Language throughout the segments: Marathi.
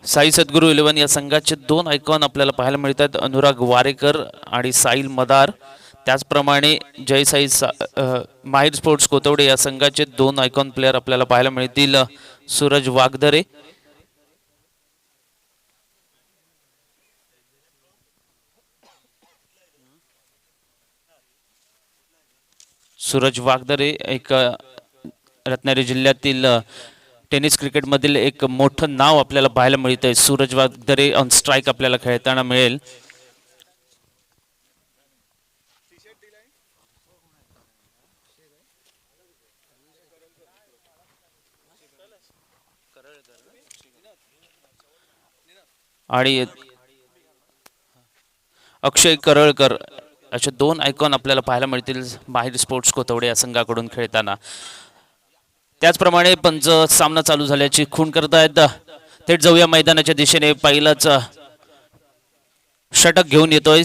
साई सद्गुरू 11 या संघाचे दोन आयकॉन आपल्याला पाहायला मिळतात, अनुराग वारेकर आणि साहिल मदार. त्याचप्रमाणे जय साई माहिर स्पोर्ट्स कोथवडे या संघाचे दोन आयकॉन प्लेयर आपल्याला पाहायला मिळतील, सूरज वागदरे. सूरज वागदरे एक रत्नागिरी जिल्ह्यातील टेनिस क्रिकेटमधील एक मोठं नाव आपल्याला पाहायला मिळतंय. सूरज वागदरे ऑन स्ट्राइक आपल्याला खेळताना मिळेल. आणि अक्षय करळकर असे दोन आयकॉन आपल्याला पाहायला मिळतील माहिर स्पोर्ट्स कोथवडे या संघाकडून खेळताना. त्याचप्रमाणे पंच सामना चालू झाल्याची खूण करतायत. थेट जाऊया मैदानाच्या दिशेने. पहिलाच षटक घेऊन येतोय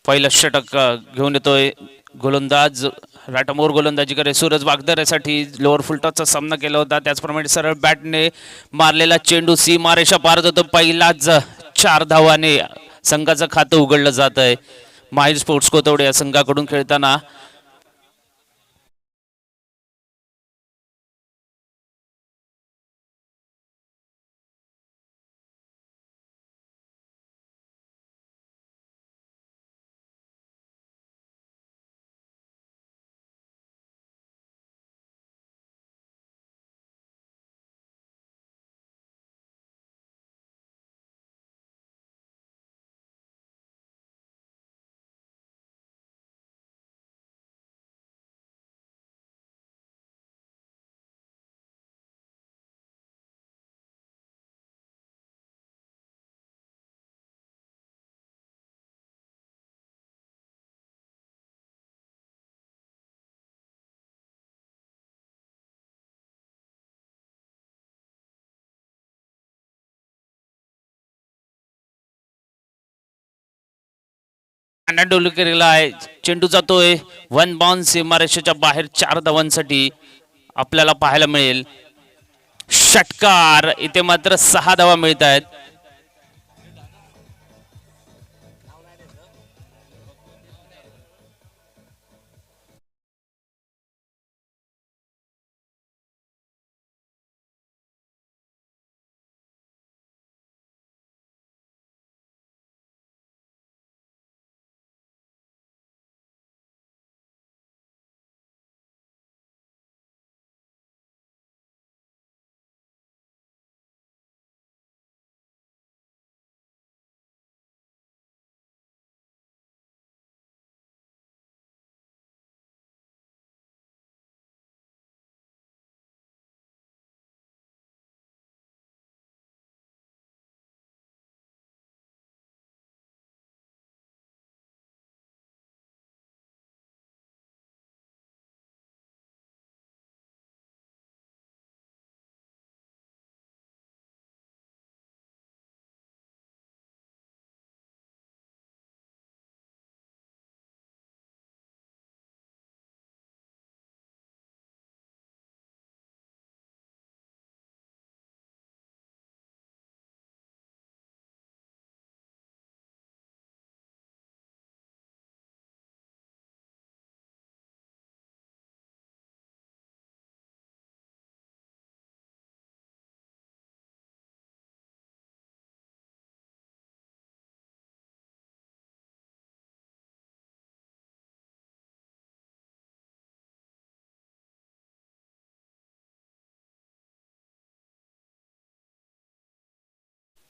पहिला षटक घेऊन येतोय गोलंदाज राटामोर गोलंदाजी करे सूरज वागदरेसाठी. लोअर फुलटॉसचा सामना केला होता, त्याचप्रमाणे सरळ बॅटने मारलेला चेंडू सीमारेषा पार होतो. पहिलाच 4 धावाने संघाचं खातं उघडलं जात आहे माहिर स्पोर्ट्स कोथवडे या संघाकडून खेळताना. डोलकेला आहे, चेंडू जातोय वन बाउन्स सीमारेषेच्या बाहेर. 4 धावांसाठी आपल्याला पाहायला मिळेल. षटकार इथे मात्र 6 धावा मिळत आहेत.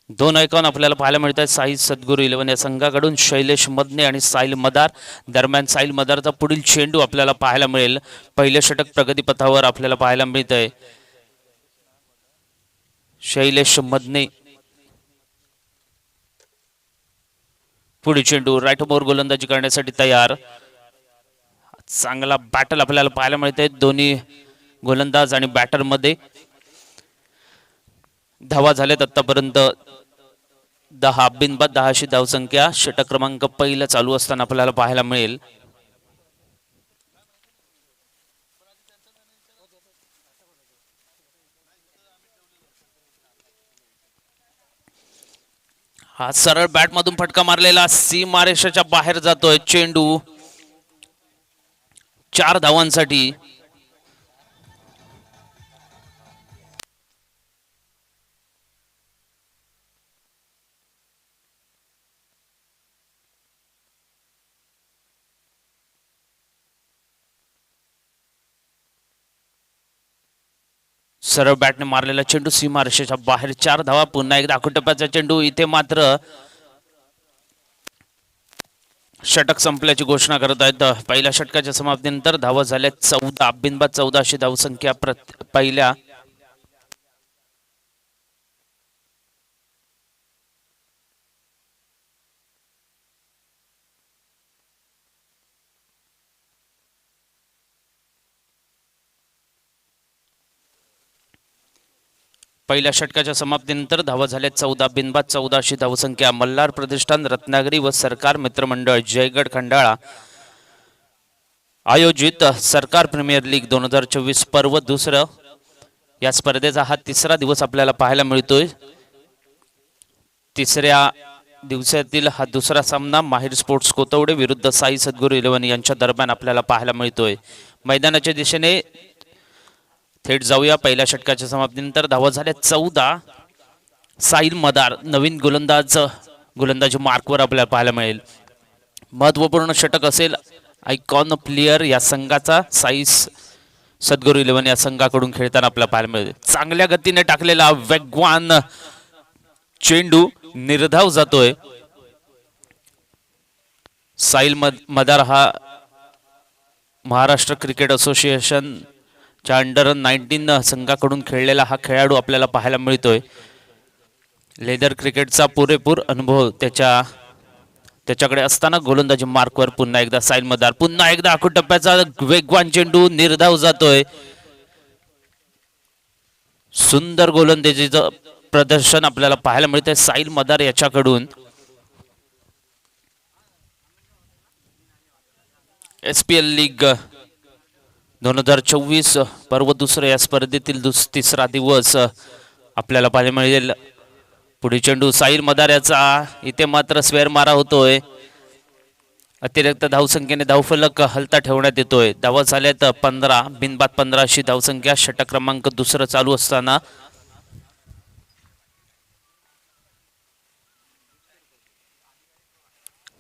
दोन आयकॉन आपल्याला पाहायला मिळत आहेत साई सद्गुरू 11 या संघाकडून. शैलेश मदने आणि साहिल मदार. दरम्यान साहिल मदारचा पुढील चेंडू आपल्याला पाहायला मिळेल. पहिले षटक प्रगतीपथावर आपल्याला पाहायला मिळत आहे. शैलेश मदने पुढील चेंडू राईटमोर गोलंदाजी करण्यासाठी तयार. चांगला बॅटल आपल्याला पाहायला मिळते दोन्ही गोलंदाज आणि बॅटर मध्ये. धावा झालेत आतापर्यंत 10 बिनबाद 10शी धावसंख्या. षटक क्रमांक पहिला चालू असताना आपल्याला पाहायला मिळेल. हा सरळ बॅट मधून फटका मारलेला सीमारेषेच्या बाहेर जातोय चेंडू 4 धावांसाठी. सरळ बॅटने मारलेला चेंडू सीमारेषेच्या बाहेर 4 धावा. पुन्हा एकदा आखुटप्प्याचा चेंडू. इथे मात्र षटक संपल्याची घोषणा करत आहेत. पहिल्या षटकाच्या समाप्तीनंतर धावा झाल्या 14 बिनबाद 14 अशी धावसंख्या पहिल्या पहिल्या षटकाच्या समाप्तीनंतर धावा झाल्या 14 बिनबाद 14 अशी धावसंख्या. मल्हार प्रतिष्ठान रत्नागिरी व सरकार मित्रमंडळ जयगड खंडाळा आयोजित सरकार प्रीमियर लीग 2024 पर्व दुसरं या स्पर्धेचा हा तिसरा दिवस आपल्याला पाहायला मिळतोय. तिसऱ्या दिवसातील हा दुसरा सामना माहिर स्पोर्ट्स कोतवडे विरुद्ध साई सद्गुरू 11 यांच्या दरम्यान आपल्याला पाहायला मिळतोय. मैदानाच्या दिशेने थेट जाऊया. पहिल्या षटकाच्या समाप्तीनंतर धावा झाल्या 14. साहिल मदार नवीन गोलंदाजी मार्कवर आपल्याला पाहायला मिळेल. महत्वपूर्ण षटक असेल. आयकॉन प्लेयर या संघाचा साई सद्गुरू 11 या संघाकडून खेळताना आपल्याला पाहायला मिळेल. चांगल्या गतीने टाकलेला वेगवान चेंडू निर्धाव जातोय. साहिल मदार हा महाराष्ट्र क्रिकेट असोसिएशन च्या अंडर 19 संघाकडून खेळलेला हा खेळाडू आपल्याला पाहायला मिळतोय. लेदर क्रिकेटचा पुरेपूर अनुभव त्याच्याकडे असताना गोलंदाजी मार्कवर पुन्हा एकदा साहिल मदार. पुन्हा एकदा आखुटप्प्याचा वेगवान चेंडू निर्धाव जातोय. सुंदर गोलंदाजीचं प्रदर्शन आपल्याला पाहायला मिळतंय साहिल मदार याच्याकडून. SPL लीग 2024 पर्व दुसरं या स्पर्धेतील तिसरा दिवस आपल्याला पाहायला मिळेल. पुढे चेंडू साहिल मदार याचा. इथे मात्र स्वेअर मारा होतोय. अतिरिक्त धावसंख्येने धावफलक हलता ठेवण्यात येतोय. धावा झाल्यात 15 बिनबाद 15 अशी धावसंख्या. षटक क्रमांक दुसरं चालू असताना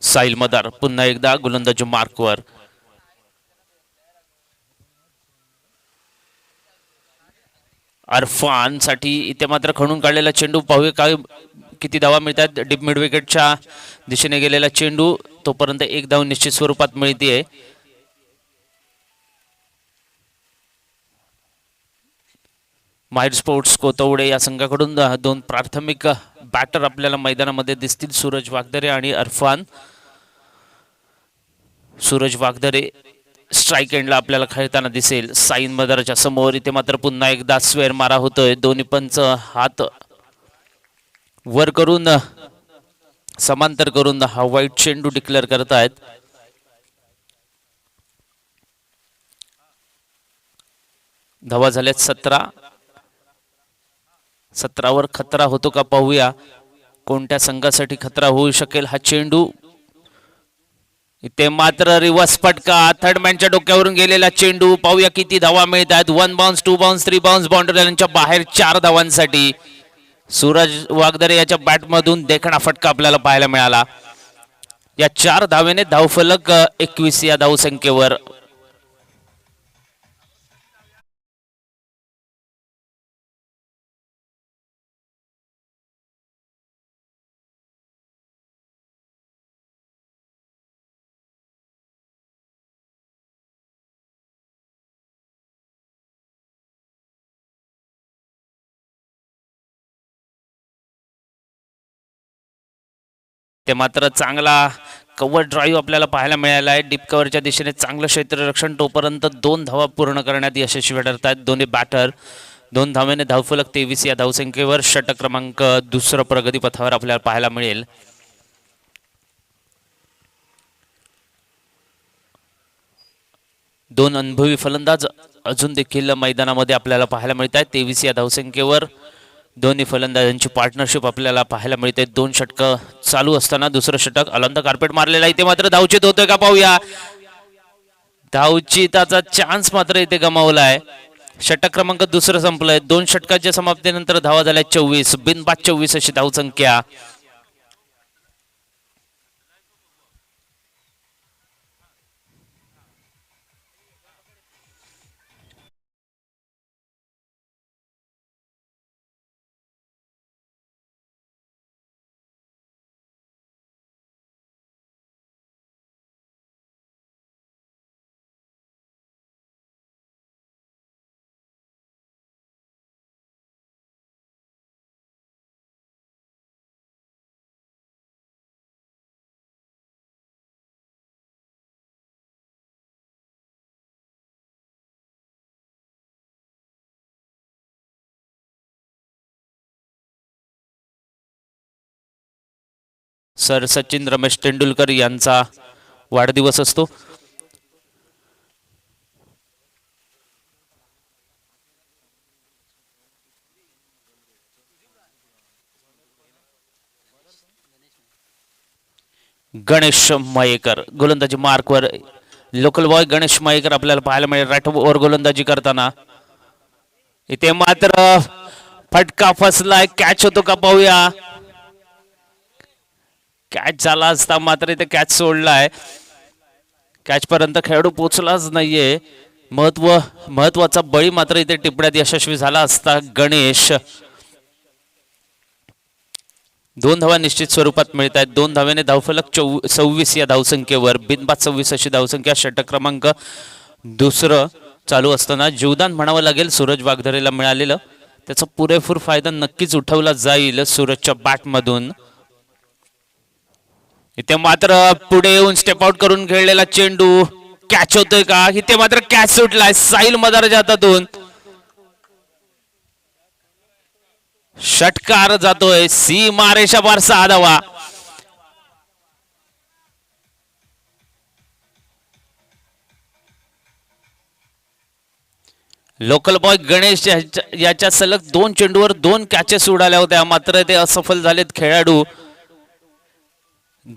साहिल मदार पुन्हा एकदा गोलंदाजी मार्कवर. अरफान साठी इथे मात्र खणून काढलेला चेंडू. पाहूया काय किती धावा मिळतात. डीप मिड विकेटच्या दिशेने गेलेला चेंडू. तोपर्यंत एक धाव निश्चित स्वरूपात मिळते. माहिर स्पोर्ट्स कोतवडे या संघाकडून 2 प्राथमिक बॅटर आपल्याला मैदानामध्ये दिसतील. सूरज वागदरे आणि अरफान. सूरज वागदरे स्ट्राईक एंडला आपल्याला खेळताना दिसेल. साईन मदारच्या समोर. इथे मात्र पुन्हा एकदा स्वेअर मारा होतोय. दोन्ही पंच हात वर करून समांतर करून हा वाईट चेंडू डिक्लेअर करतायत. धावा झाल्यात 17. 17वर खतरा होतो का पाहूया. कोणत्या संघासाठी खतरा होऊ शकेल हा चेंडू. इथे मात्र रिव्हर्स फटका. थर्ड मॅनच्या डोक्यावरून गेलेला चेंडू. पाहूया किती धावा मिळतात. 1 बाउन्स 2 बाउन्स 3 बाउन्स बाउंड्री लाईनच्या बाहेर 4 धावांसाठी. सूरज वागदरे याच्या बॅटमधून देखणा फटका आपल्याला पाहायला मिळाला. या 4 धावेने धावफलक 21 या धावसंख्येवर. ते मात्र चांगला कव्हर ड्राईव्ह आपल्याला पाहायला मिळाला आहे. डीप कव्हरच्या दिशेने चांगलं क्षेत्ररक्षण. तोपर्यंत 2 धावा पूर्ण करण्यात यशस्वी ठरत आहेत दोन्ही बॅटर. 2 धावेने धावफलक 23 या धावसंख्येवर. षटक क्रमांक दुसरं प्रगतीपथावर आपल्याला पाहायला मिळेल. दोन अनुभवी फलंदाज अजून देखील मैदानामध्ये आपल्याला पाहायला मिळत आहेत. 23 या धावसंख्येवर दोन्ही फलंदाजांची पार्टनरशिप आपल्याला पाहायला मिळते. 2 षटकं चालू असताना दुसरं षटक अलंद कार्पेट मारलेला, इथे मात्र धावचीत होतोय का पाहूया. धावचीताचा चान्स मात्र इथे गमावलाय. षटक क्रमांक दुसरं संपलंय. 2 षटकाच्या समाप्तीनंतर धावा झाल्या 24, बिनबाद 24 अशी धावसंख्या. सर सचिन रमेश तेंडुलकर यांचा वाढदिवस असतो. गणेश मयेकर गोलंदाजी मार्कवर. लोकल बॉय गणेश मयेकर आपल्याला पाहायला मिळेल राईट ओव्हर गोलंदाजी करताना. इथे मात्र फटका फसलाय, कॅच होतो का पाहूया. कॅच झाला असता मात्र इथे कॅच सोडलाय. कॅच पर्यंत खेळाडू पोहोचलाच नाहीये. महत्वाचा बळी मात्र इथे टिपण्यात यशस्वी झाला असता गणेश. 2 धावा निश्चित स्वरूपात मिळत आहेत. 2 धावेने धावफलक 26 या धावसंख्येवर, बिनबाद 26 अशी धावसंख्या. षटक क्रमांक दुसरं चालू असताना जीवदान म्हणावं लागेल सूरज वागधरेला मिळालेलं. त्याचा पुरेपूर फायदा नक्कीच उठवला जाईल सूरजच्या बॅटमधून. इथे मात्र पुढे येऊन स्टेप आउट करून खेळलेला चेंडू कॅच होतोय का. इथे मात्र कॅच सुटलाय साहिल मदारच्या हातातून. षटकार जातोय सीमा रेषा पार 6 धावा. लोकल बॉय गणेश याच्या सलग 2 चेंडूवर 2 कॅचेस उडाल्या होत्या, मात्र ते असफल झालेत खेळाडू.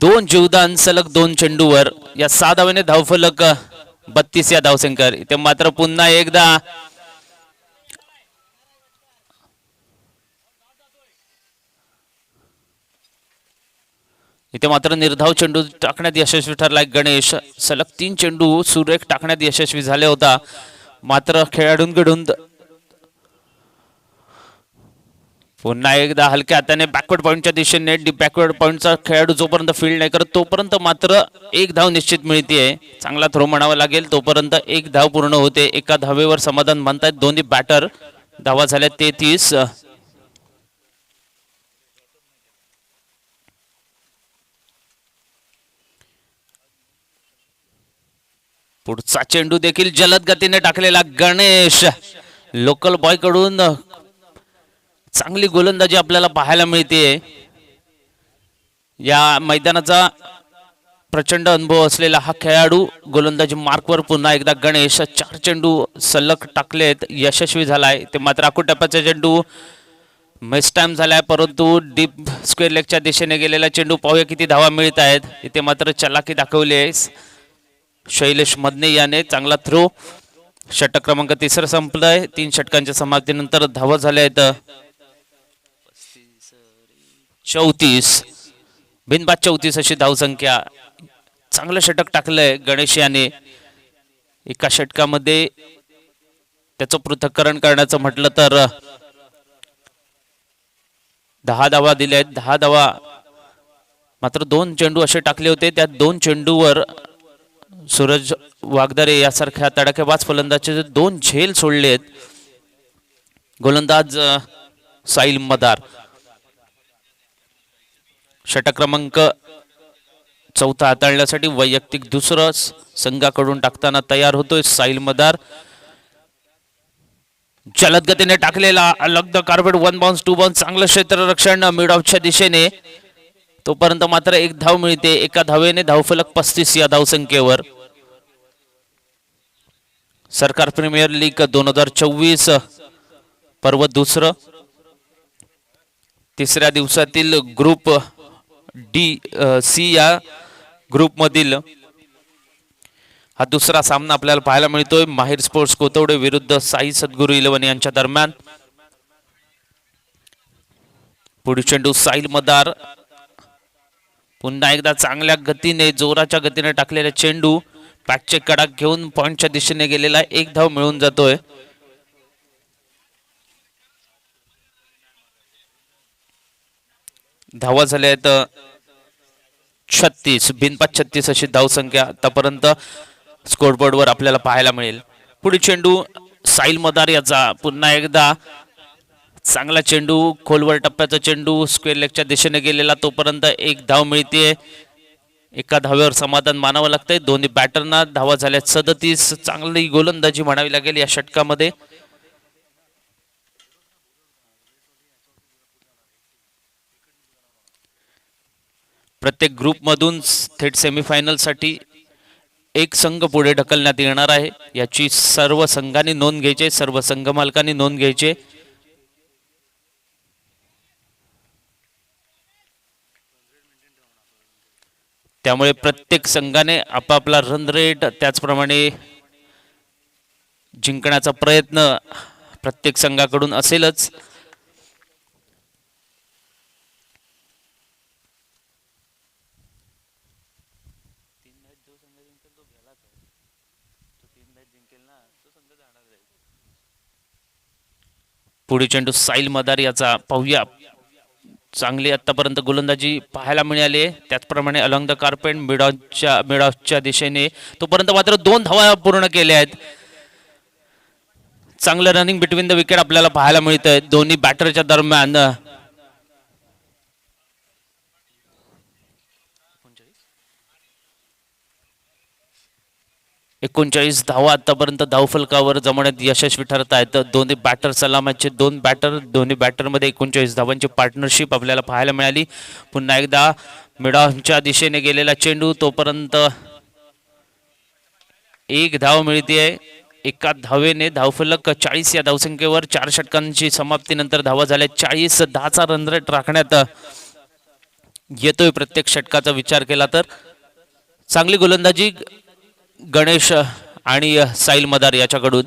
2 जीवदान सलग 2 चेंडूवर. या 6 धावेने धावफलक 32 या धावसंख्येवर. इथे मात्र पुन्हा एकदा निर्धाव चेंडू टाकण्यात यशस्वी ठरलाय गणेश. सलग 3 चेंडू सुरेख टाकण्यात यशस्वी झाले होता, मात्र खेळाडूंकडून पुन्हा एकदा हलक्या हाताने बॅकवर्ड पॉइंटच्या दिशेने बॅकवर्ड पॉइंटचा खेळाडू जोपर्यंत फील्ड नाही करत तोपर्यंत मात्र 1 धाव निश्चित मिळते. चांगला थ्रो म्हणावा लागेल. तोपर्यंत 1 धाव पूर्ण होते. एका धावेवर समाधान मानतायत दोन्ही बॅटर. धावा झाल्या 33. पुढचा चेंडू देखील जलद गतीने टाकलेला गणेश. लोकल बॉय कडून चांगली गोलंदाजी आपल्याला पाहायला मिळते. या मैदानाचा प्रचंड अनुभव असलेला हा खेळाडू गोलंदाजी मार्कवर पुन्हा एकदा गणेश. 4 चेंडू सलग टाकलेत, यशस्वी झालाय. ते मात्र आकुटप्प्याचा चेंडू मिस टाइम झालाय, परंतु डीप स्क्वेअर लेगच्या दिशेने गेलेला चेंडू. पाहूया किती धावा मिळत आहेत. इथे मात्र चलाकी दाखवली आहे शैलेश मदने याने. चांगला थ्रो. षटक क्रमांक 3 संपलंय. 3 षटकांच्या समाप्तीनंतर धावा झाल्या आहेत 34, बिनबाद 34 अशी धावसंख्या. चांगलं षटक टाकलंय गणेश याने. एका षटकामध्ये त्याचं पृथक्करण करण्याचं म्हटलं तर 10 धावा दिल्या आहेत. 10 धावा मात्र 2 चेंडू असे टाकले होते. त्या 2 चेंडूवर सूरज वागदरे यासारख्या तडाखेबाज फलंदाजाचे 2 झेल सोडलेत. गोलंदाज साहिल मदार. षटक क्रमांक 4 हाताळण्यासाठी वैयक्तिक दुसरं संघाकडून टाकताना तयार होतोय साहिल मदार. जलद गतीने टाकलेला अलग द कार्पेट. 1 bounce 2 bounce. चांगलं क्षेत्ररक्षण मिड ऑफच्या दिशेने. तोपर्यंत मात्र 1 धाव मिळते. एका धावेने धावफलक 35 या धावसंख्येवर. सरकार प्रीमियर लीग 2024 पर्व दुसरं. तिसऱ्या दिवसातील ग्रुप डी सी या ग्रुपमधील हा दुसरा सामना आपल्याला पाहायला मिळतोय माहिर स्पोर्ट्स कोथवडे विरुद्ध साई सद्गुरू 11 यांच्या दरम्यान. पुढील चेंडू साहिल मदार पुन्हा एकदा चांगल्या गतीने जोराच्या गतीने टाकलेला चेंडू पॅकचे कडक घेऊन पॉइंटच्या दिशेने गेलेला एक धाव मिळून जातोय. धावा झाल्या आहेत 36 बिनपात 36 अशी धावसंख्या आतापर्यंत स्कोरबोर्डवर आपल्याला पाहायला मिळेल. पुढे चेंडू साहिल मदार याचा पुन्हा एकदा चांगला चेंडू खोलवर टप्प्याचा चेंडू स्क्वेअर लेगच्या दिशेने गेलेला तोपर्यंत एक धाव मिळते. एका धावेवर समाधान मानावं लागतंय. दोन्ही बॅटरना धावा झाल्या 37. चांगली गोलंदाजी म्हणावी लागेल या षटकामध्ये. प्रत्येक ग्रुपमधून थेट सेमीफायनलसाठी एक संघ पुढे ढकलण्यात येणार आहे. याची सर्व संघांनी नोंद घ्यायची, सर्व संघ मालकांनी नोंद घ्यायची. त्यामुळे प्रत्येक संघाने आपापला रन रेट त्याचप्रमाणे जिंकण्याचा प्रयत्न प्रत्येक संघाकडून असेलच. पुढे चेंडू साहिल मदार याचा पाहूया. चांगली आतापर्यंत गोलंदाजी पाहायला मिळाली आहे. त्याचप्रमाणे अलॉंग द कार्पेट मिडॉसच्या दिशेने तोपर्यंत मात्र 2 धावा पूर्ण केल्या आहेत. चांगलं रनिंग बिटवीन द विकेट आपल्याला पाहायला मिळत आहे दोन्ही बॅटरच्या दरम्यान. 39 धावा आतापर्यंत धावफलकावर जमवण्यात यशस्वी ठरत आहेत. दोन्ही बॅटर सलामाचे 2 बॅटर, दोन्ही बॅटरमध्ये 39 धावांची पार्टनरशिप आपल्याला पाहायला मिळाली. पुन्हा एकदा मिडॉसच्या दिशेने गेलेला चेंडू तोपर्यंत एक धाव मिळते. एका धावेने धावफलक 40 या धावसंख्येवर 4 षटकांची समाप्तीनंतर धावा झाल्या 40. 10चा रन रेट राखण्यात येतोय प्रत्येक षटकाचा विचार केला तर. चांगली गोलंदाजी गणेश आणि साहिल मदार याच्याकडून.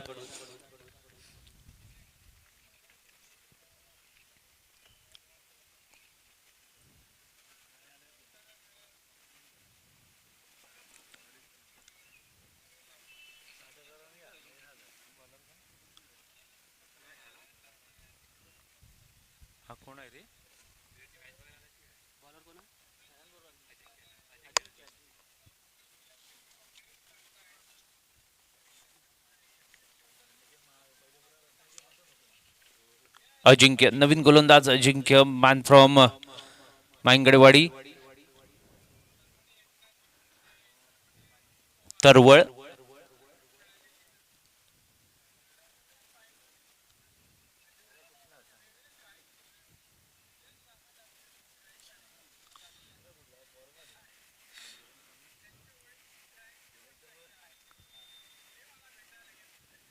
अजिंक्य नवीन गोलंदाज अजिंक्य मॅन फ्रॉम मांगडेवाडी तरवळ.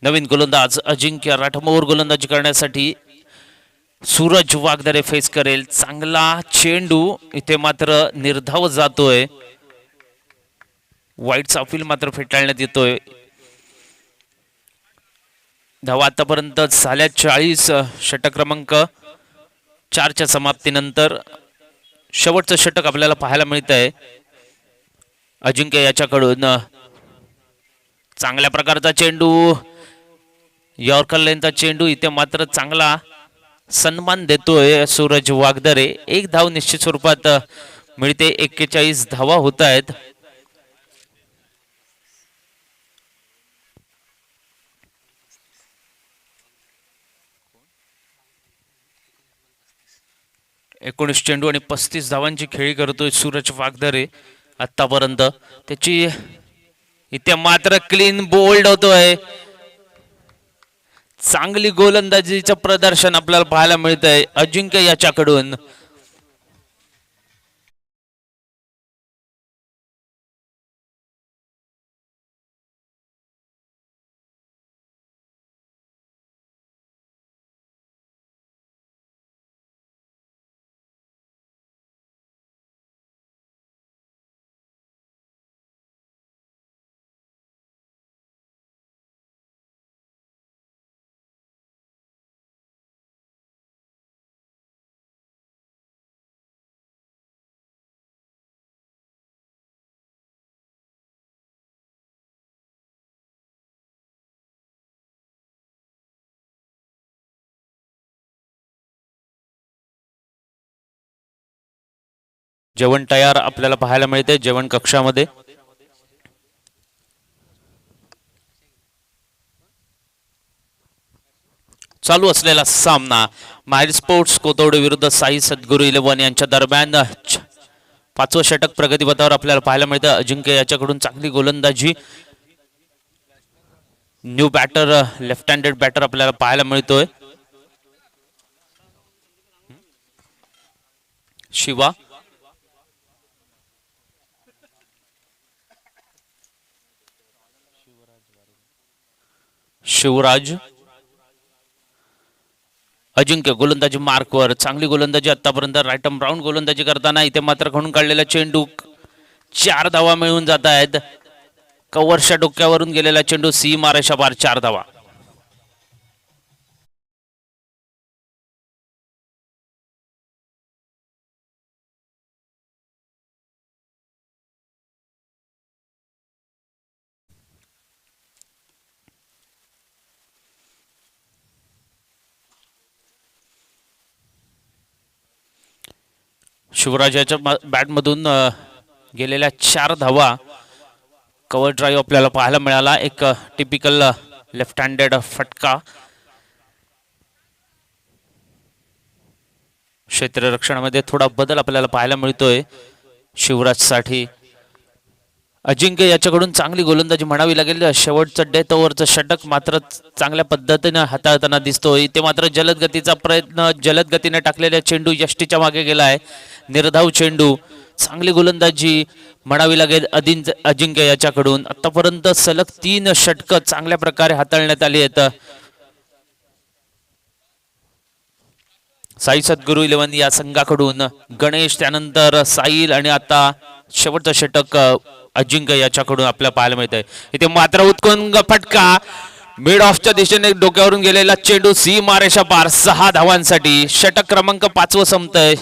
नवीन गोलंदाज अजिंक्य राठमोर गोलंदाजी करण्यासाठी सूरज वागदरे फेस करेल. चांगला चेंडू इथे मात्र निर्धाव जातोय. वाईटचा अपील मात्र फेटाळण्यात येतोय. धावा आतापर्यंत झाल्या 40. षटक क्रमांक 4च्या समाप्तीनंतर शेवटचं षटक आपल्याला पाहायला मिळत आहे. अजिंक्य याच्याकडून चांगल्या प्रकारचा चेंडू, यॉर्कर लेनचा चेंडू इथे मात्र चांगला सन्मान देतोय सूरज वागदरे. एक धाव निश्चित स्वरूपात मिळते. 41 धावा होत आहेत. एकोणीस चेंडू आणि 35 धावांची खेळी करतोय सूरज वागदरे आतापर्यंत. त्याची इथे मात्र क्लीन बोल्ड होतोय. चांगली गोलंदाजीचं प्रदर्शन आपल्याला पाहायला मिळतंय अजिंक्य याच्याकडून. जेवण तयार आपल्याला पाहायला मिळते जेवण कक्षामध्ये. चालू असलेला सामना माइल स्पोर्ट्स कोथवडे विरुद्ध साई सद्गुरू 11 यांच्या दरम्यान. पाचवं षटक प्रगतीपथावर आपल्याला पाहायला मिळतं. अजिंक्य याच्याकडून चांगली गोलंदाजी. New batter left handed batter आपल्याला पाहायला मिळतोय. शिवा शिवराज अजिंक्य गोलंदाजी मार्कवर. चांगली गोलंदाजी आतापर्यंत. राईटम राऊंड गोलंदाजी करताना इथे मात्र खणून काढलेला चेंडू. 4 धावा मिळून जात आहेत. कव्हरच्या डोक्यावरून गेलेला चेंडू सीमा रेषा पार 4 धावा. शिवराजाच्या बॅटमधून गेलेल्या 4 धावा. कव्हर ड्राईव्ह आपल्याला पाहायला मिळाला. एक टिपिकल लेफ्ट हँडेड फटका. क्षेत्ररक्षणामध्ये थोडा बदल आपल्याला पाहायला मिळतोय शिवराजसाठी. अजिंक्य याच्याकडून चांगली गोलंदाजी म्हणावी लागेल. शेवटचं डेथ ओव्हरचं षटक मात्र चांगल्या पद्धतीने हाताळताना दिसतोय. ते मात्र जलद गतीचा प्रयत्न. जलद गतीने टाकलेला चेंडू यष्टीच्या मागे गेलाय. निर्धाव चेंडू. चांगली गोलंदाजी म्हणावी लागेल अजिंक्य याच्याकडून. आतापर्यंत सलग 3 षटकं चांगल्या प्रकारे हाताळण्यात आली आहेत साई सद्गुरू 11 या संघाकडून. गणेश, त्यानंतर साईल आणि आता शेवटचं षटक अजिंक्य याच्याकडून आपल्याला पाहायला मिळतंय. इथे मात्र उत्तुंग फटका. मिड ऑफच्या दिशेने डोक्यावरून गेलेला चेंडू सीमा रेषा पार 6 धावांसाठी. षटक क्रमांक 5 संपतंय.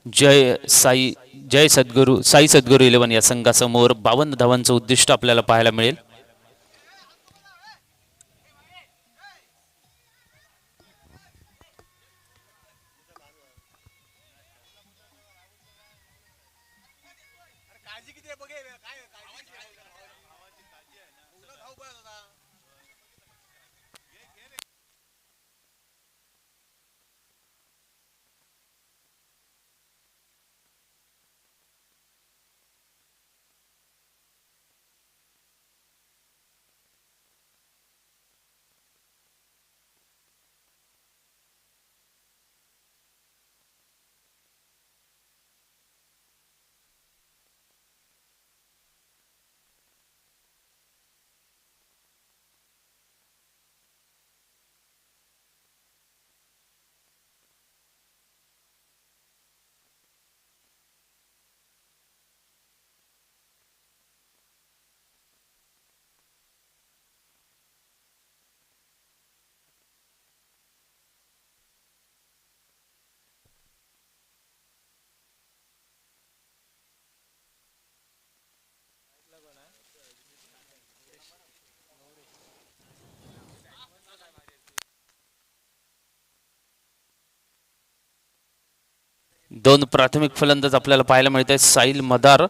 जय सद्गुरू 11 या संघासमोर 52 धावांचं उद्दिष्ट आपल्याला पाहायला मिळेल. दोन प्राथमिक फलंदाज आपल्याला पाहायला मिळत आहेत, साहिल मदार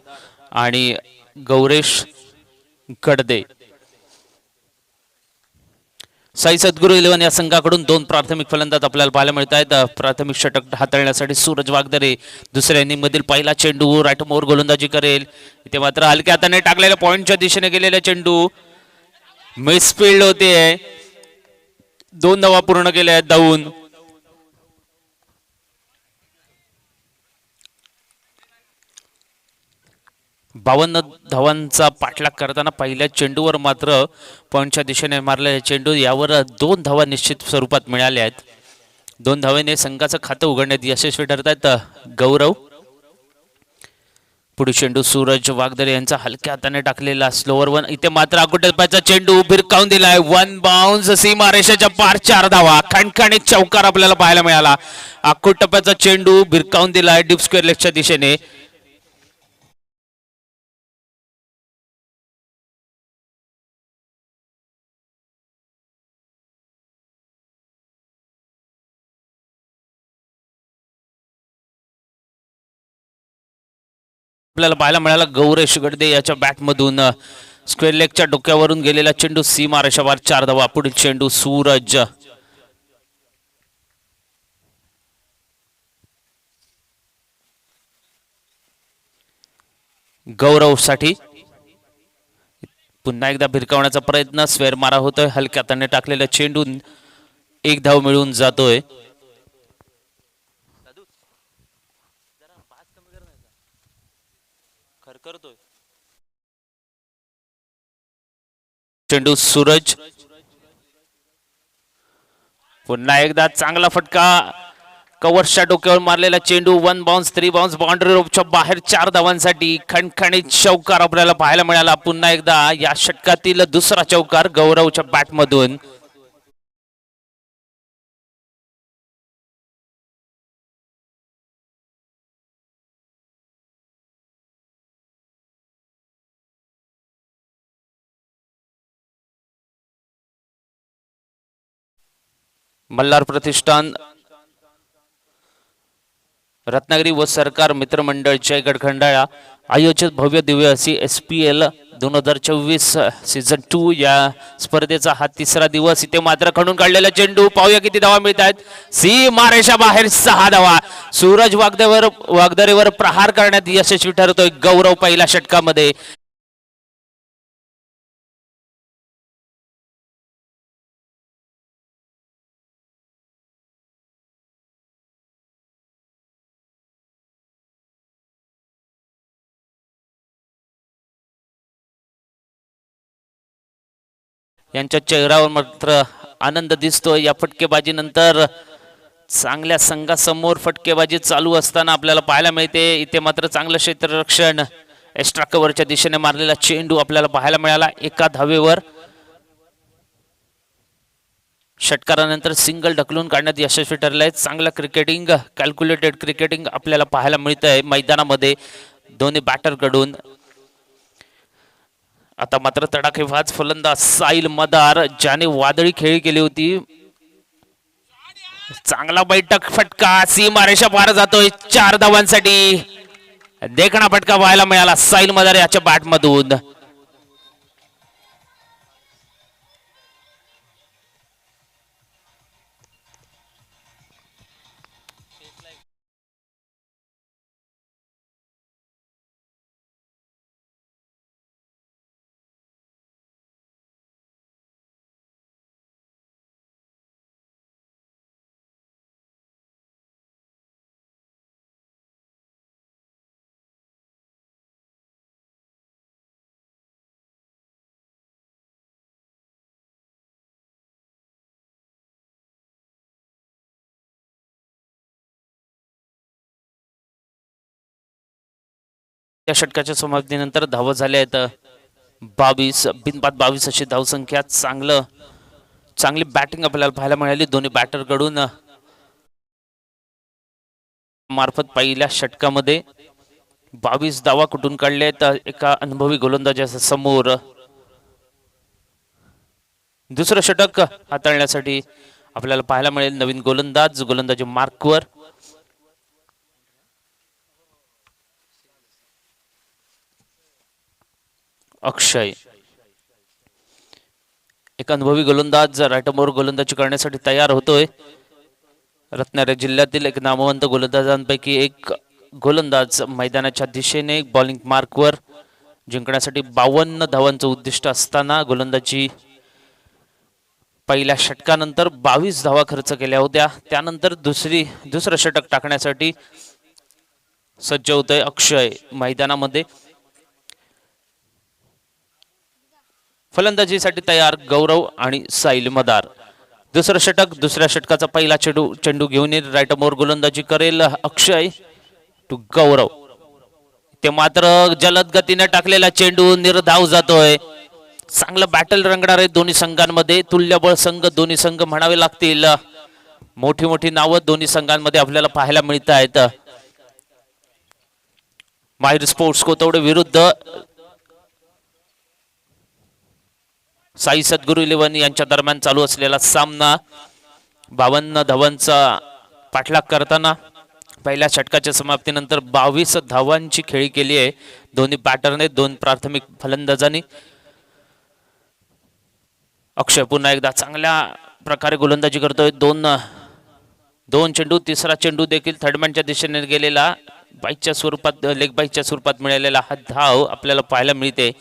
आणि गौरेश गडदे. साई सद्गुरू 11 या संघाकडून दोन प्राथमिक फलंदाज आपल्याला पाहायला मिळत आहेत. प्राथमिक षटक हाताळण्यासाठी सूरज वागदरे दुसऱ्या इनिंग मधील पहिला चेंडू राईटमोर गोलंदाजी करेल. इथे मात्र हलक्या हाताने टाकलेल्या पॉइंटच्या दिशेने गेलेला चेंडू मिसफिल्ड होते. 2 धावा पूर्ण केल्या आहेत धावून. बावन्न धावांचा पाठलाग करताना पहिल्या चेंडूवर मात्र पॉइंटच्या दिशेने मारलेला चेंडू यावर 2 धावा निश्चित स्वरूपात मिळाल्या आहेत. 2 धावेने संघाचं खातं उघडण्यात यशस्वी ठरत आहेत गौरव. पुढे चेंडू सूरज वागदरे यांचा हलक्या हाताने टाकलेला स्लोअर वन. इथे मात्र अकुटप्प्याचा चेंडू भिरकावून दिलाय. 1 बाउन्स सीमारेषेच्या पार 4 धावा. खणखणीत चौकार आपल्याला पाहायला मिळाला. अकुटप्प्याचा चेंडू भिरकावून दिलाय डीप स्क्वेअर लेगच्या दिशेने. आपल्याला पाहायला मिळाला गौरेश गडदे याच्या बॅटमधून स्क्वेअर लेगच्या डोक्यावरून गेलेला चेंडू सीमारेषावर 4 धावा. पुढील चेंडू सूरज गौरव साठी पुन्हा एकदा भिरकावण्याचा प्रयत्न. स्क्वेअर मारा होतोय. हलक्या हाताने टाकलेला चेंडू 1 धाव मिळून जातोय. करतोय चेंडू सूरज. पुन्हा एकदा चांगला फटका. कव्हर्सच्या डोक्यावर मारलेला चेंडू 1 बाउन्स 3 बाउन्स बाउंड्री रोपच्या बाहेर 4 धावांसाठी खणखणीत चौकार आपल्याला पाहायला मिळाला. पुन्हा एकदा या षटकातील दुसरा चौकार गौरवच्या बॅटमधून. मल्हार प्रतिष्ठान रत्नागिरी व सरकार मित्रमंडळ जयगड खंडाळा आयोजित भव्य दिव्य अशी SPL 2024 सीझन 2 या स्पर्धेचा हा 3रा दिवस. इथे मात्र खणून काढलेला चेंडू. पाहूया किती धावा मिळत आहेत. सीमारेषा बाहेर 6 धावा. सूरज वागदरेवर प्रहार करण्यात यशस्वी ठरतोय गौरव पहिल्या षटकामध्ये. यांच्या चेहऱ्यावर मात्र आनंद दिसतोय. या फटकेबाजी नंतर चांगल्या संघासमोर फटकेबाजी चालू असताना आपल्याला पाहायला मिळते. इथे मात्र चांगलं क्षेत्ररक्षण एक्स्ट्रा कव्हरच्या दिशेने मारलेला चेंडू आपल्याला पाहायला मिळाला. 1 धावेवर षटकारानंतर सिंगल ढकलून काढण्यात यशस्वी ठरले आहे. चांगलं क्रिकेटिंग, कॅल्क्युलेटेड क्रिकेटिंग आपल्याला पाहायला मिळत आहे मैदानामध्ये दोन्ही बॅटरकडून. आता मात्र तडाखेबाज फलंदाज साहिल मदार ज्याने वादळी खेळी केली होती. चांगला बैठक फटका सीमारेषा पार जातोय 4 धावांसाठी. देखणा फटका पाहायला मिळाला साहिल मदार याच्या बॅट मधून. त्या षटकाच्या समाप्तीनंतर धावा झाल्या आहेत 22. बिनबाद 22 अशी धावसंख्या. चांगली बॅटिंग आपल्याला पाहायला मिळाली दोन्ही बॅटरकडून. मार्फत पहिल्या षटकामध्ये 22 धावा कुठून काढले आहेत एका अनुभवी गोलंदाजाच्या समोर. दुसरं षटक हाताळण्यासाठी आपल्याला पाहायला मिळेल नवीन गोलंदाजी मार्कवर. अक्षय एक अनुभवी गोलंदाज राईटमोर गोलंदाजी करण्यासाठी तयार होतोय. रत्नागिरी जिल्ह्यातील एक नामवंत गोलंदाजांपैकी एक गोलंदाज मैदानाच्या दिशेने बॉलिंग मार्कवर. जिंकण्यासाठी 52 धावांचं उद्दिष्ट असताना गोलंदाजी पहिल्या षटकानंतर 22 धावा खर्च केल्या होत्या. त्यानंतर दुसरं षटक टाकण्यासाठी सज्ज होतोय अक्षय मैदानामध्ये. फलंदाजीसाठी तयार गौरव आणि साहिल मदार. दुसरं षटक, दुसऱ्या षटकाचा पहिला चेंडू घेऊन राईटमोर गोलंदाजी करेल अक्षय टू गौरव. ते मात्र जलद गतीने टाकलेला चेंडू निर्धाव जातोय. चांगलं बॅटल रंगणार आहे दोन्ही संघांमध्ये. तुल्यबळ संघ दोन्ही संघ म्हणावे लागतील. मोठी मोठी नावं दोन्ही संघांमध्ये आपल्याला पाहायला मिळत आहेत. माहिर स्पोर्ट्स कोथवडे विरुद्ध साई सद्गुरू 11 यांच्या दरम्यान चालू असलेला सामना. 52 धावांचा पाठलाग करताना पहिल्या षटकाच्या समाप्तीनंतर 22 धावांची खेळी केली आहे दोन्ही बॅटरने, दोन प्राथमिक फलंदाजांनी. अक्षय पुन्हा एकदा चांगल्या प्रकारे गोलंदाजी करतोय. दोन चेंडू, तिसरा चेंडू देखील थर्डमॅनच्या दिशेने गेलेला बाईकच्या स्वरूपात, लेग बाईकच्या स्वरूपात मिळालेला हा धाव आपल्याला पाहायला मिळते.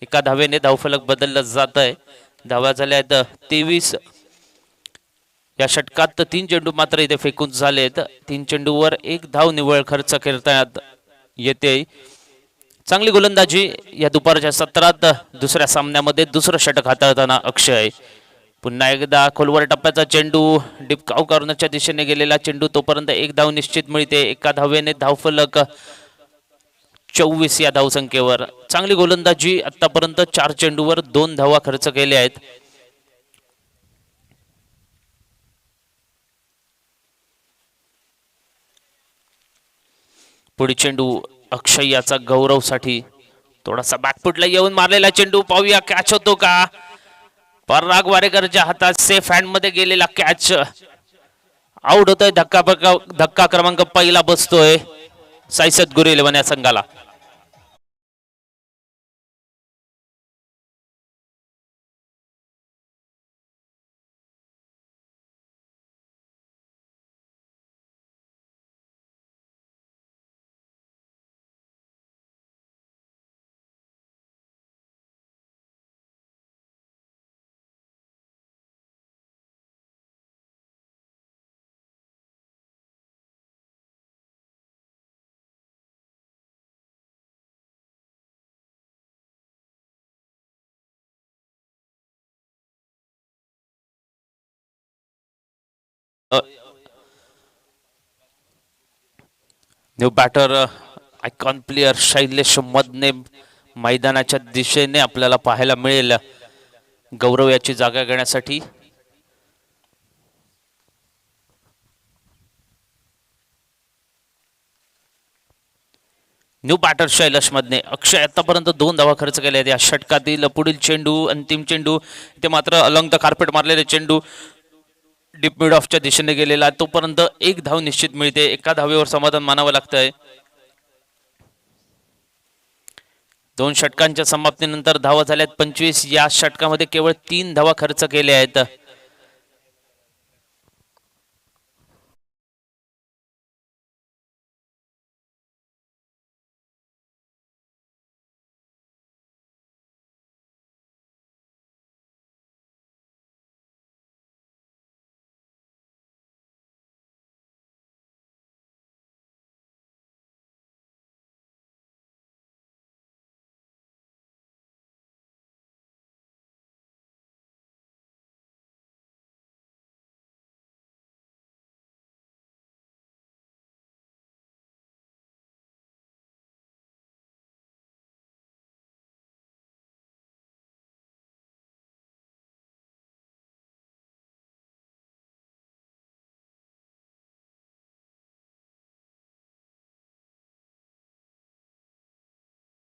एका धावेने धावफलक बदललं जात आहे. धावा झाल्या आहेत 23. या षटकात 3 चेंडू मात्र इथे फेकून झालेत. 3 चेंडूवर 1 धाव निव्वळ खर्च करण्यात येते. चांगली गोलंदाजी या दुपारच्या सत्रात. दुसऱ्या सामन्यामध्ये दुसरं षटक हाताळताना अक्षय. पुन्हा एकदा खोलवर टप्प्याचा चेंडू, डिपकाव करण्याच्या दिशेने गेलेला चेंडू. तोपर्यंत 1 धाव निश्चित मिळते. एका धावेने धावफलक 24 या धावसंख्येवर. चांगली गोलंदाजी. आतापर्यंत 4 चेंडूवर 2 धावा खर्च केल्या आहेत. पुढे चेंडू अक्षय याचा गौरवसाठी. थोडासा बॅकफुटला येऊन मारलेला चेंडू. पाहूया कॅच होतो का. पराग वारेकरच्या हातात सेफ हँड मध्ये गेलेला कॅच. आउट होतोय. धक्का क्रमांक पहिला बसतोय साई सद्गुरू 11 या संघाला. New batter icon player Shailesh Madane मैदानाच्या दिशेने आपल्याला पाहायला मिळेल. गौरव याची जागा घेण्यासाठी न्यू बॅटर शैलेश मधने. अक्षय आतापर्यंत 2 धावा खर्च केल्या आहेत या षटकातील. पुढील चेंडू, अंतिम चेंडू, ते मात्र अलॉंग द कार्पेट मारलेले चेंडू डीप मिड ऑफच्या दिशेने गेलेला. तोपर्यंत 1 धाव निश्चित मिळते. एका धावेवर समाधान मानावं लागतंय. 2 षटकांच्या समाप्तीनंतर धावा झाल्यात 25. या षटकामध्ये केवळ 3 धावा खर्च केल्या आहेत.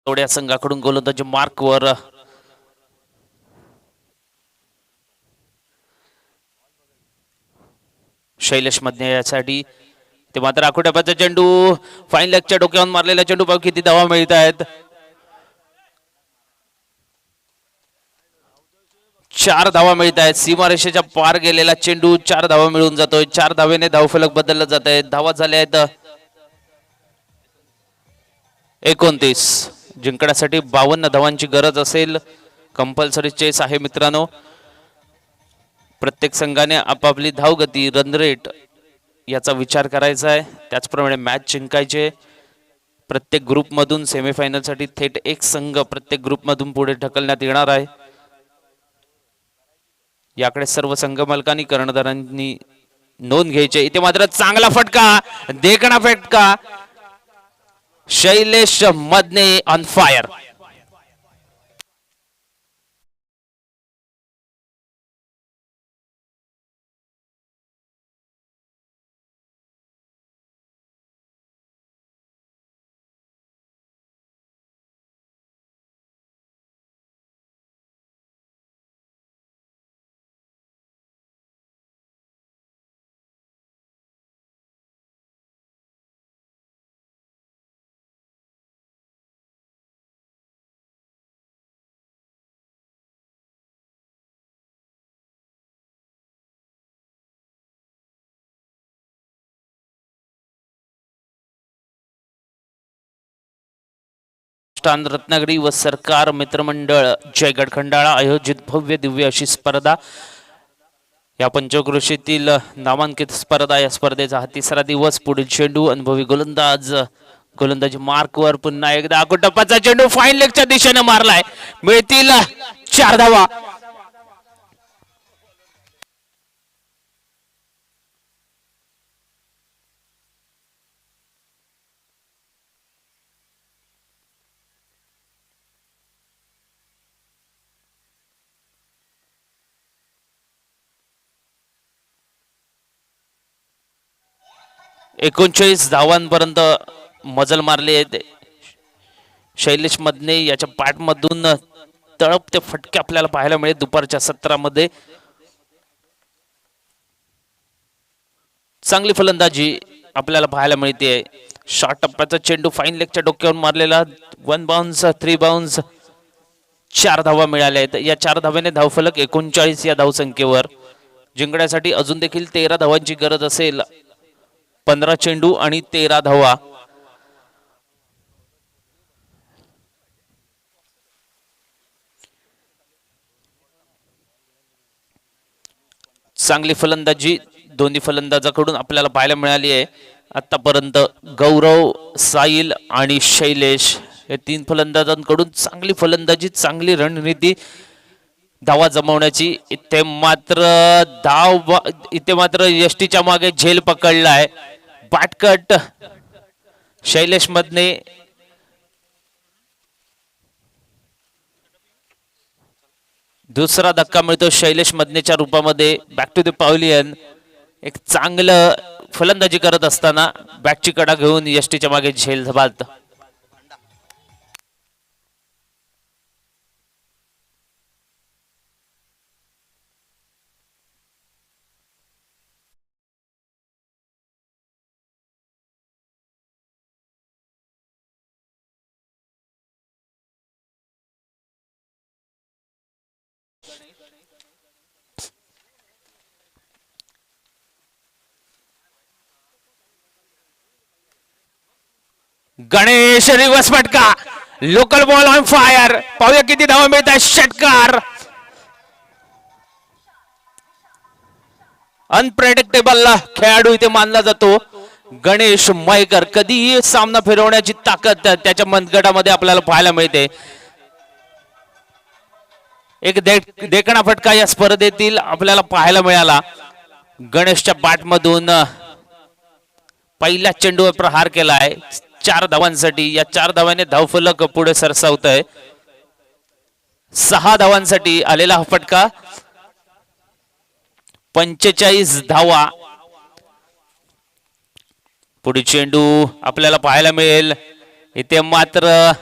तोड्या संघाकडून गोलंदाजी मार्कवर शैलेश मधने यासाठी. ते मात्र आखोट्यापाचा चेंडू, फाईन लेगच्या डोक्यावर मारलेला चेंडू. पाहू किती धावा मिळत आहेत. 4 धावा मिळत आहेत. सीमारेषेच्या पार गेलेला चेंडू 4 धावा मिळून जातोय. 4 धावेने धावफलक बदलला जात आहे. धावा झाल्या आहेत 29. जिंकण्यासाठी 52 धावांची गरज असेल. कंपल्सरी चेस आहे मित्रांनो. प्रत्येक संघाने आपापली धावगती, रन रेट याचा विचार करायचा आहे. त्याचप्रमाणे मॅच जिंकायचे. प्रत्येक ग्रुपमधून सेमीफायनलसाठी थेट एक संघ प्रत्येक ग्रुपमधून पुढे ढकलण्यात येणार आहे. याकडे सर्व संघ मालकांनी, कर्णधारांनी नोंद घ्यायची. इथे मात्र चांगला फटका, देखणा फटका. Shailesh Madhane on fire. रत्नागिरी व सरकार मित्रमंडळ जयगड खंडाळा आयोजित भव्य दिव्य अशी स्पर्धा. या पंचक्रोशीतील नामांकित स्पर्धा. या स्पर्धेचा हा 3रा दिवस. पुढील चेंडू, अनुभवी गोलंदाज, गोलंदाजी मार्कवर. पुन्हा एकदा आगोटप्पाचा चेंडू फाईन लेगच्या दिशेने मारलाय. मिळतील 4 धावा. एकोणचाळीस धावांपर्यंत मजल मारली आहे शैलेश मधने. याच्या पाठमधून तळपते फटके आपल्याला पाहायला मिळेल दुपारच्या सत्रामध्ये. चांगली फलंदाजी आपल्याला पाहायला मिळते. शॉर्ट टप्प्याचा चेंडू फाईन लेगच्या डोक्यावर मारलेला. 1 बाउन्स, 3 बाउन्स. 4 धावा मिळाल्या आहेत. या 4 धावेने धावफलक 39 या धावसंख्येवर. जिंकण्यासाठी अजून देखील 13 धावांची गरज असेल. 15 चेंडू आणि 13 धावा. चांगली फलंदाजी दोन्ही फलंदाजाकडून आपल्याला पाहायला मिळाली आहे आतापर्यंत. गौरव, साहिल आणि शैलेश हे 3 फलंदाजांकडून चांगली फलंदाजी, चांगली रणनीती धावा जमवण्याची. इथे मात्र यष्टीच्या मागे झेल पकडलाय. बाटकट शैलेश मधने. दुसरा धक्का मिळतो शैलेश मधनेच्या रूपामध्ये. Back to the pavilion. एक चांगलं फलंदाजी करत असताना बॅटची कडा घेऊन यष्टीच्या मागे झेल धबालत. गणेश रिवर्स फटका, लोकल बॉल ऑन फायर. पाहूया किती धावा मिळतात. षटकार. अनप्रेडिक्टेबल खेळाडू इथे मानला जातो गणेश मयकर. कधीही सामना फिरवण्याची ताकद त्याच्या मनगटामध्ये आपल्याला पाहायला मिळते. एक देखणा फटका या स्पर्धेतील आपल्याला पाहायला मिळाला. गणेशच्या बॅटमधून पहिल्या चेंडूवर प्रहार केलाय 4 धावांसाठी. या 4 धावांनी धावफलक पुढे सरसावत आहे. 6 धावांसाठी आलेला हा फटका. 45 धावा. पुढे चेंडू आपल्याला पाहायला मिळेल. इथे मात्र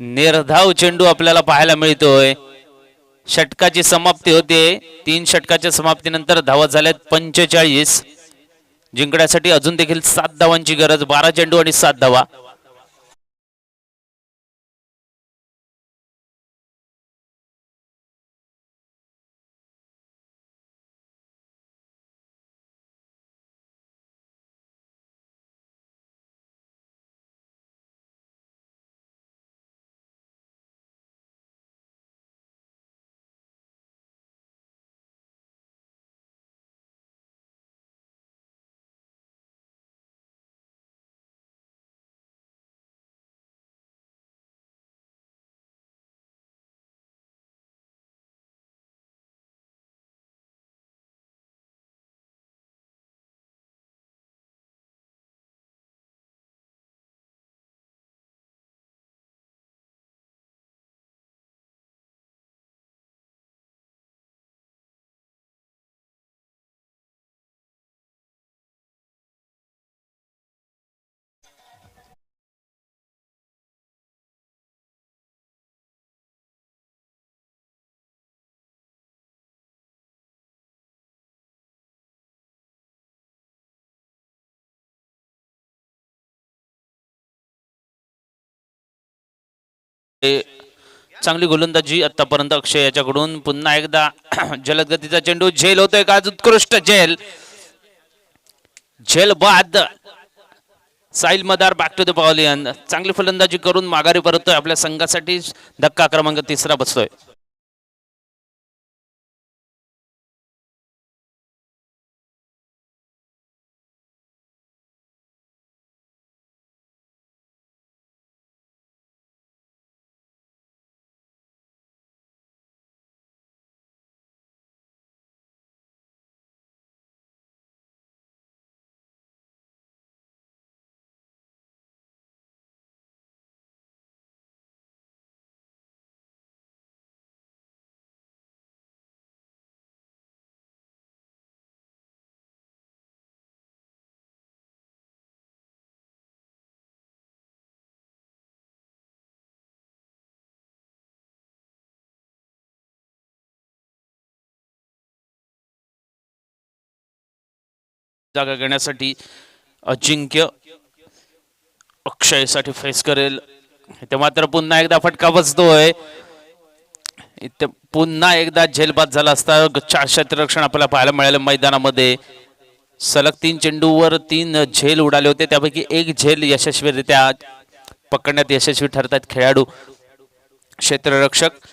निर्धाव चेंडू आपल्याला पाहायला मिळतोय. षटकाची समाप्ती होते. 3 षटकाच्या समाप्तीनंतर धावा झाल्यात 45. जिंकण्यासाठी अजून देखील 7 धावांची गरज. 12 चेंडू आणि 7 धावा. चांगली गोलंदाजी आतापर्यंत अक्षय याच्याकडून. पुन्हा एकदा जलद गतीचा चेंडू. झेल होतोय का? उत्कृष्ट झेल. झेल बाद. साहिल मदार बॅक टू द पॅव्हलियन. चांगली फलंदाजी करून माघारी परततोय. आपल्या संघासाठी धक्का क्रमांक 3 बसतोय. जागा घेण्यासाठी अजिंक्य अक्षयसाठी फेस करेल. इथे मात्र पुन्हा एकदा फटका बसतोय. इथे पुन्हा एकदा झेलबाद झाला असता. 4 क्षेत्ररक्षण आपल्याला पाहायला मिळालं मैदानामध्ये. सलग 3 चेंडूवर 3 झेल उडाले होते. त्यापैकी 1 झेल यशस्वीरित्या पकडण्यात यशस्वी ठरतात खेळाडू क्षेत्ररक्षक.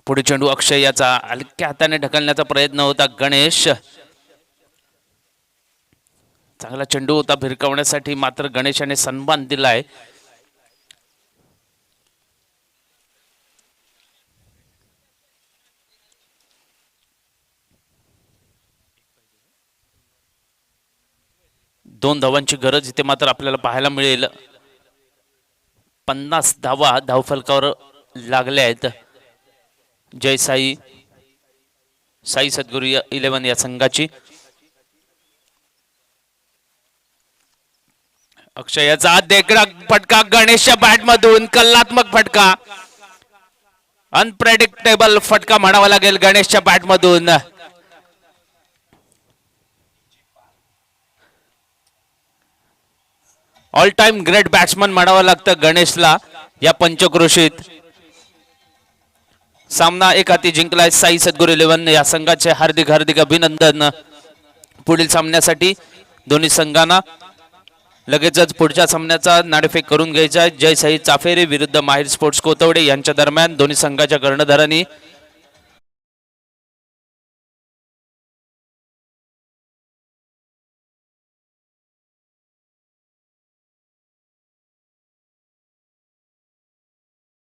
पुढे चेंडू अक्षय याचा हलक्या हाताने ढकलण्याचा प्रयत्न होता. गणेश चांगला चेंडू होता भिरकवण्यासाठी. मात्र गणेशाने सन्मान दिलाय. दोन धावांची गरज इथे मात्र आपल्याला पाहायला मिळेल. 50 धावा धावफलकावर लागल्या आहेत. जय साई सद्गुरू 11 या संघाची. अक्षयाचा देखणा फटका गणेशच्या बॅट मधून. कल्लात्मक फटका. अनप्रेडिक्टेबल फटका म्हणावा लागेल गणेशच्या बॅट मधून. ऑल टाइम ग्रेट बॅट्समन म्हणावं लागतं गणेशला या पंचक्रोशीत. सामना एक हाती जिंकलाय साई सद्गुरू 11 या संघाचे हार्दिक हार्दिक अभिनंदन. पुढील सामन्यासाठी दोन्ही संघांना लगेचच पुढच्या सामन्याचा नाणेफेक करून घ्यायचा आहे. जय साई चाफेरे विरुद्ध माहिर स्पोर्ट्स कोथवडे यांच्या दरम्यान दोन्ही संघाच्या कर्णधारांनी